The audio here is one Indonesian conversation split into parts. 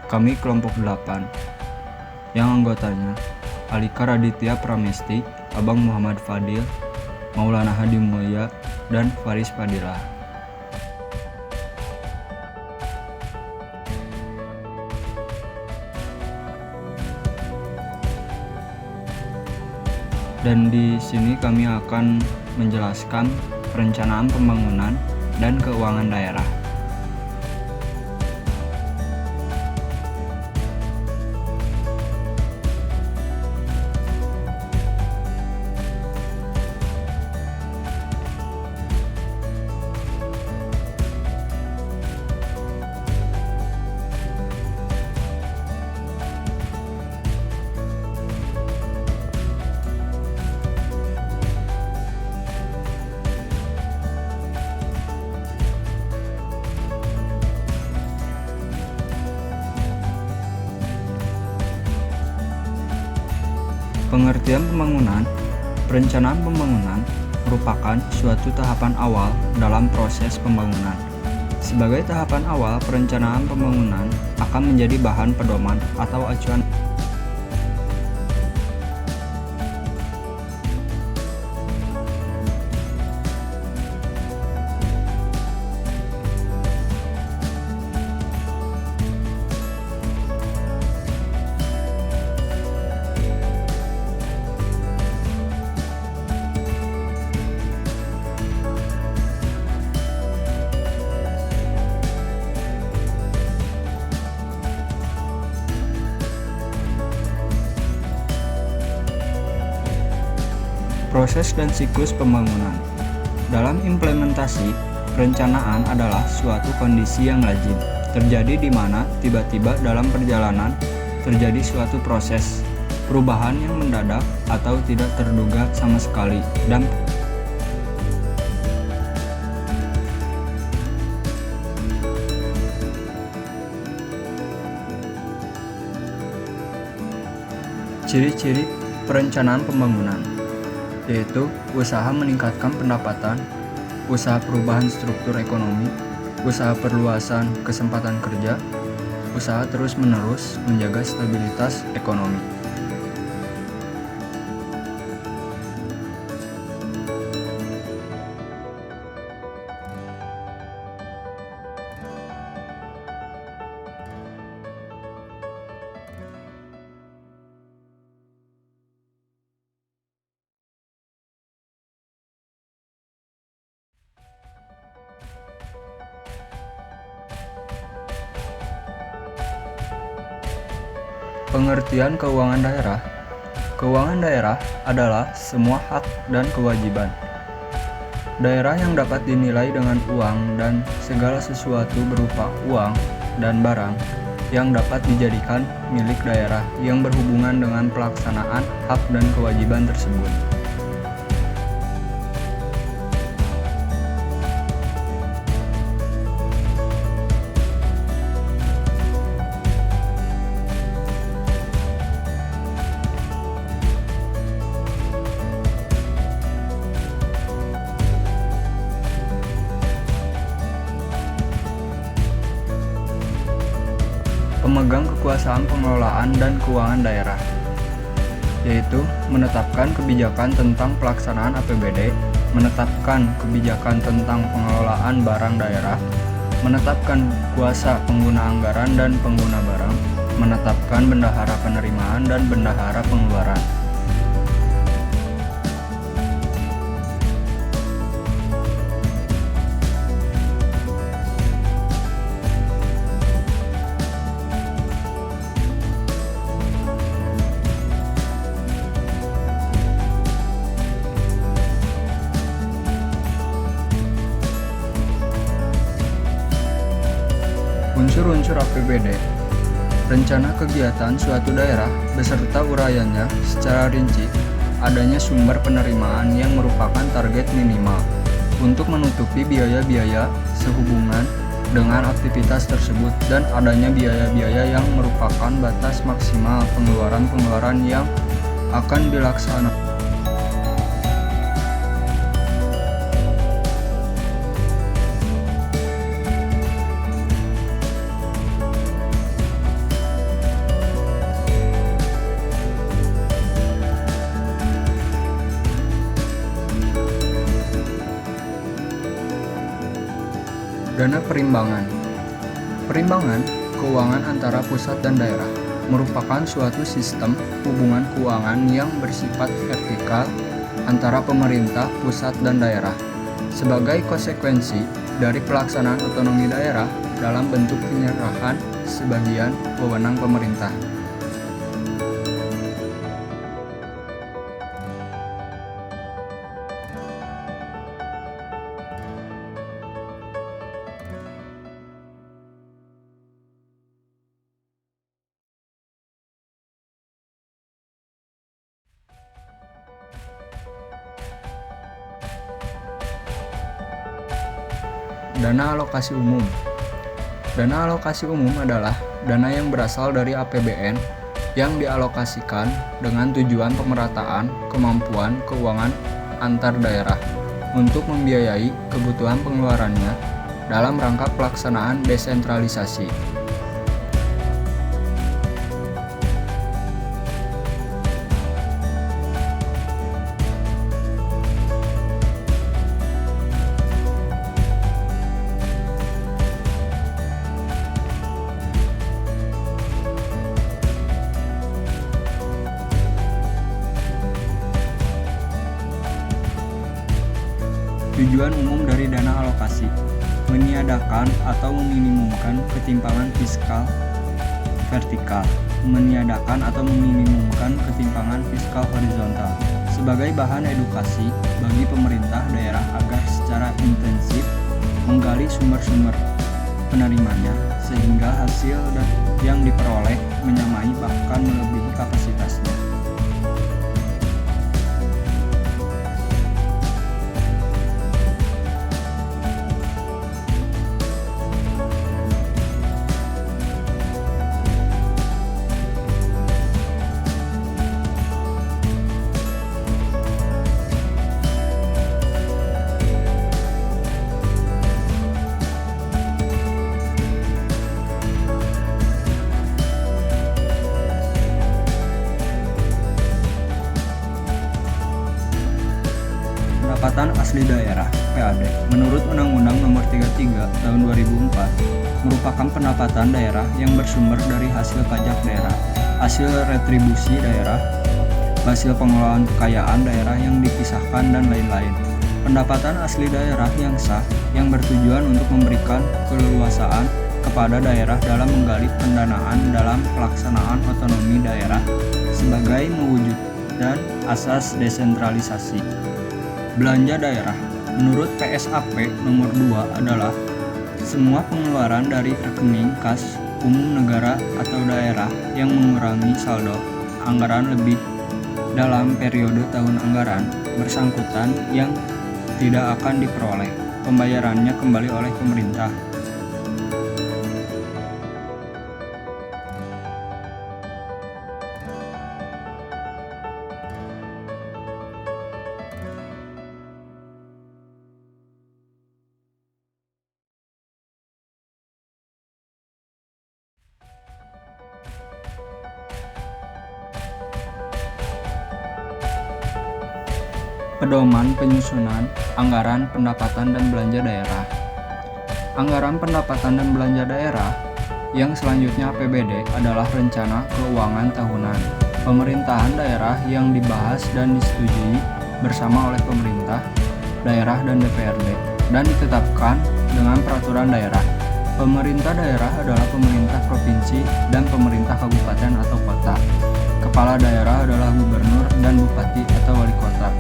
kami kelompok 8, yang anggotanya Alika Raditya Pramesti, Abang Muhammad Fadil, Maulana Hadi Mulya, dan Faris Fadilah. Dan di sini kami akan menjelaskan perencanaan pembangunan dan keuangan daerah. Pengertian pembangunan. Perencanaan pembangunan merupakan suatu tahapan awal dalam proses pembangunan. Sebagai tahapan awal, perencanaan pembangunan akan menjadi bahan pedoman atau acuan proses dan siklus pembangunan. Dalam implementasi, perencanaan adalah suatu kondisi yang lazim terjadi di mana tiba-tiba dalam perjalanan terjadi suatu proses perubahan yang mendadak atau tidak terduga sama sekali dan ciri-ciri perencanaan pembangunan, yaitu usaha meningkatkan pendapatan, usaha perubahan struktur ekonomi, usaha perluasan kesempatan kerja, usaha terus-menerus menjaga stabilitas ekonomi. Pengertian keuangan daerah. Keuangan daerah adalah semua hak dan kewajiban daerah yang dapat dinilai dengan uang dan segala sesuatu berupa uang dan barang yang dapat dijadikan milik daerah yang berhubungan dengan pelaksanaan hak dan kewajiban tersebut. Pemegang kekuasaan pengelolaan dan keuangan daerah, yaitu menetapkan kebijakan tentang pelaksanaan APBD, menetapkan kebijakan tentang pengelolaan barang daerah, menetapkan kuasa pengguna anggaran dan pengguna barang, menetapkan bendahara penerimaan dan bendahara pengeluaran. Unsur-unsur APBD. Rencana kegiatan suatu daerah beserta uraiannya secara rinci, adanya sumber penerimaan yang merupakan target minimal untuk menutupi biaya-biaya sehubungan dengan aktivitas tersebut dan adanya biaya-biaya yang merupakan batas maksimal pengeluaran-pengeluaran yang akan dilaksanakan. Dana perimbangan. Perimbangan keuangan antara pusat dan daerah merupakan suatu sistem hubungan keuangan yang bersifat vertikal antara pemerintah pusat dan daerah sebagai konsekuensi dari pelaksanaan otonomi daerah dalam bentuk penyerahan sebagian wewenang pemerintah. Dana alokasi umum. Dana alokasi umum adalah dana yang berasal dari APBN yang dialokasikan dengan tujuan pemerataan kemampuan keuangan antar daerah untuk membiayai kebutuhan pengeluarannya dalam rangka pelaksanaan desentralisasi. Tujuan umum dari dana alokasi: meniadakan atau meminimumkan ketimpangan fiskal vertikal, meniadakan atau meminimumkan ketimpangan fiskal horizontal, sebagai bahan edukasi bagi pemerintah daerah agar secara intensif menggali sumber-sumber penerimanya, sehingga hasil yang diperoleh menyamai bahkan melebihi kapasitasnya. Pendapatan asli daerah (PAD) menurut Undang-Undang Nomor 33 Tahun 2004 merupakan pendapatan daerah yang bersumber dari hasil pajak daerah, hasil retribusi daerah, hasil pengelolaan kekayaan daerah yang dipisahkan, dan lain-lain. Pendapatan asli daerah yang sah yang bertujuan untuk memberikan keleluasaan kepada daerah dalam menggali pendanaan dalam pelaksanaan otonomi daerah sebagai mewujudkan asas desentralisasi. Belanja daerah menurut PSAP nomor 2 adalah semua pengeluaran dari rekening kas umum negara atau daerah yang mengurangi saldo anggaran lebih dalam periode tahun anggaran bersangkutan yang tidak akan diperoleh pembayarannya kembali oleh pemerintah. Pedoman penyusunan anggaran pendapatan dan belanja daerah. Anggaran pendapatan dan belanja daerah yang selanjutnya APBD adalah rencana keuangan tahunan pemerintahan daerah yang dibahas dan disetujui bersama oleh pemerintah daerah dan DPRD dan ditetapkan dengan peraturan daerah. Pemerintah daerah adalah pemerintah provinsi dan pemerintah kabupaten atau kota. Kepala daerah adalah gubernur dan bupati atau wali kota.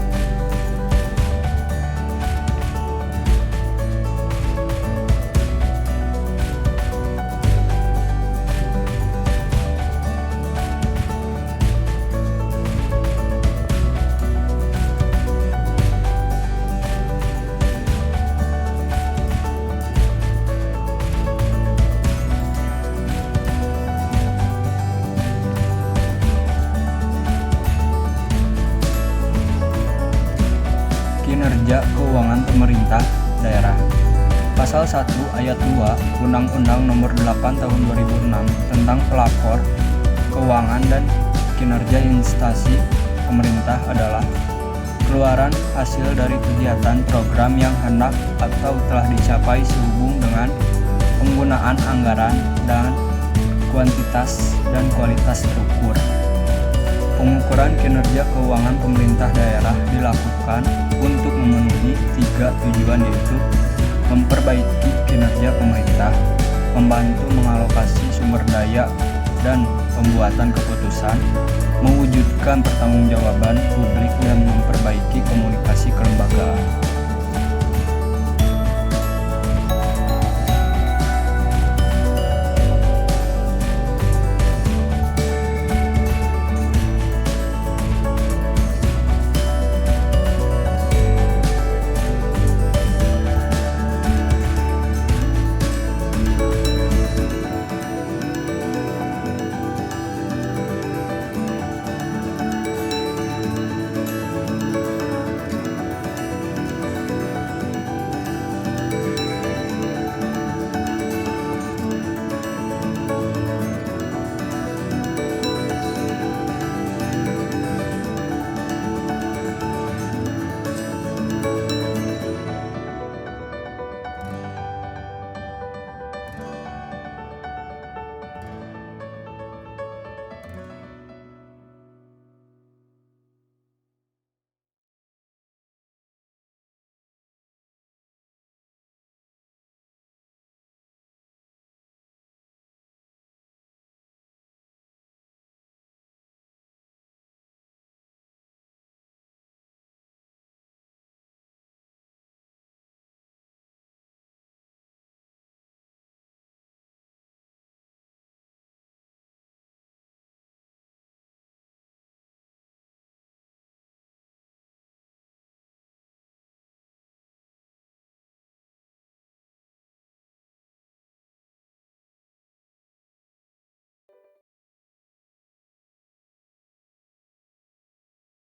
Kinerja keuangan pemerintah daerah. Pasal 1 Ayat 2 Undang-Undang Nomor 8 Tahun 2006 tentang pelapor keuangan dan kinerja instansi pemerintah adalah Keluaran hasil dari kegiatan program yang hendak atau telah dicapai sehubung dengan penggunaan anggaran dan kuantitas dan kualitas terukur. Pengukuran kinerja keuangan pemerintah daerah dilakukan untuk memenuhi 3 tujuan, yaitu memperbaiki kinerja pemerintah, membantu mengalokasi sumber daya dan pembuatan keputusan, mewujudkan pertanggungjawaban publik dan memperbaiki komunikasi kelembagaan.